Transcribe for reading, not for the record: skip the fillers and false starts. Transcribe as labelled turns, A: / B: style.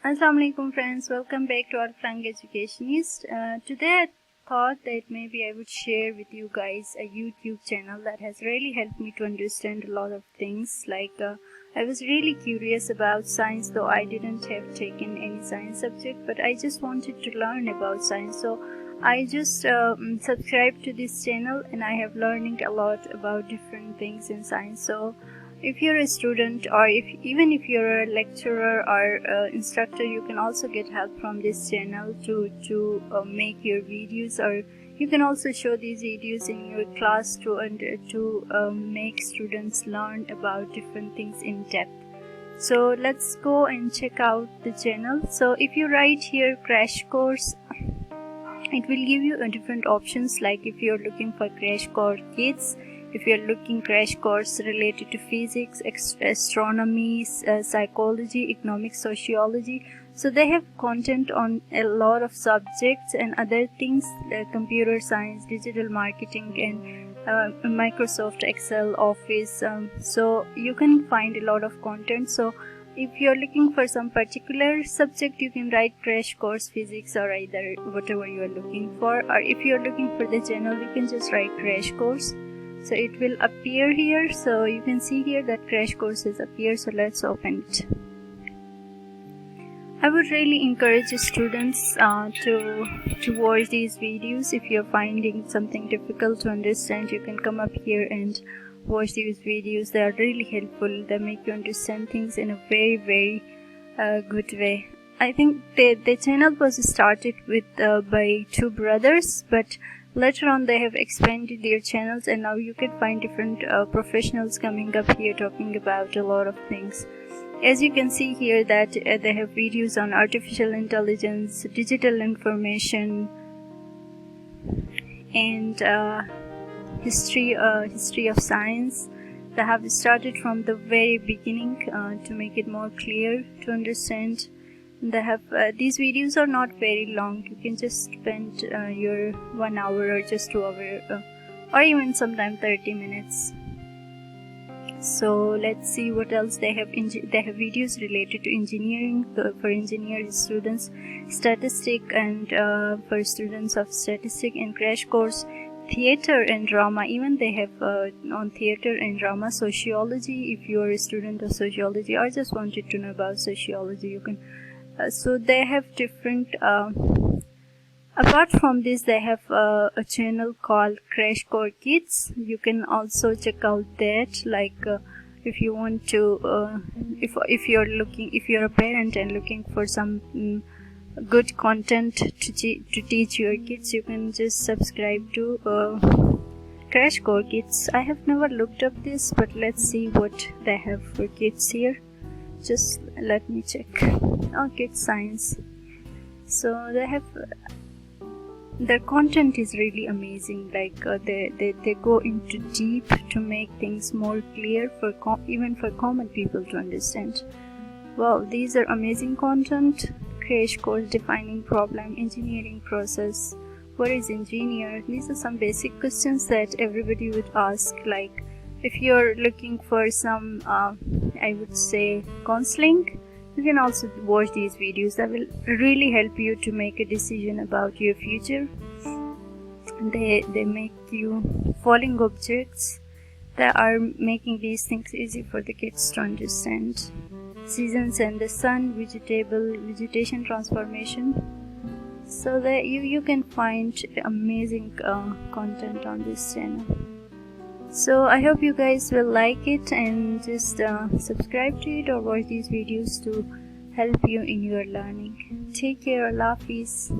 A: Assalamu alaikum friends, welcome back to our Frank Educationist. Today I thought that maybe I would share with you guys a YouTube channel that has really helped me to understand a lot of things. I was really curious about science, though I didn't have taken any science subject, but I just wanted to learn about science. So I just subscribed to this channel and I have learning a lot about different things in science. So if you're a student, or even if you're a lecturer or instructor, you can also get help from this channel to make your videos, or you can also show these videos in your class to make students learn about different things in depth. So let's go and check out the channel. So if you write here crash course, it will give you different options, like if you're looking for crash course kids, if you're looking crash course related to physics, astronomy, psychology, economics, sociology. So they have content on a lot of subjects and other things, computer science, digital marketing, and Microsoft Excel, Office. So you can find a lot of content. So if you're looking for some particular subject, you can write crash course physics or either whatever you are looking for. Or if you're looking for the channel, you can just write crash course. So it will appear here. So you can see here that crash courses appear. So let's open it. I would really encourage students to watch these videos. If you're finding something difficult to understand, you can come up here and watch these videos. They are really helpful. They make you understand things in a very good way. I think the channel was started with by two brothers, but later on they have expanded their channels, and now you can find different professionals coming up here talking about a lot of things. As you can see here that they have videos on artificial intelligence, digital information, and history of science. They have started from the very beginning to make it more clear to understand. They have these videos are not very long. You can just spend your 1 hour or just 2 hours or even sometimes 30 minutes. So let's see what else they have. They have videos related to engineering for engineering students, statistic, and for students of statistic, and crash course theater and drama. Even they have on theater and drama. Sociology, if you are a student of sociology or just wanted to know about sociology, you can. So they have different apart from this, they have a channel called Crash Course Kids. You can also check out that, if you want to if you're a parent and looking for some good content to teach your kids, you can just subscribe to Crash Course Kids. I have never looked up this, but let's see what they have for kids here. Just let me check. Oh, kids science. So they have their content is really amazing. They go into deep to make things more clear for even for common people to understand. Wow, these are amazing content. Crash course defining problem, engineering process. What is engineer? These are some basic questions that everybody would ask. Like if you're looking for some I would say counseling, you can also watch these videos. That will really help you to make a decision about your future. They make you following objects. They are making these things easy for the kids to understand. Seasons and the sun, vegetation transformation. So that you can find amazing content on this channel. So I hope you guys will like it and just subscribe to it or watch these videos to help you in your learning. Take care. Allah Hafiz.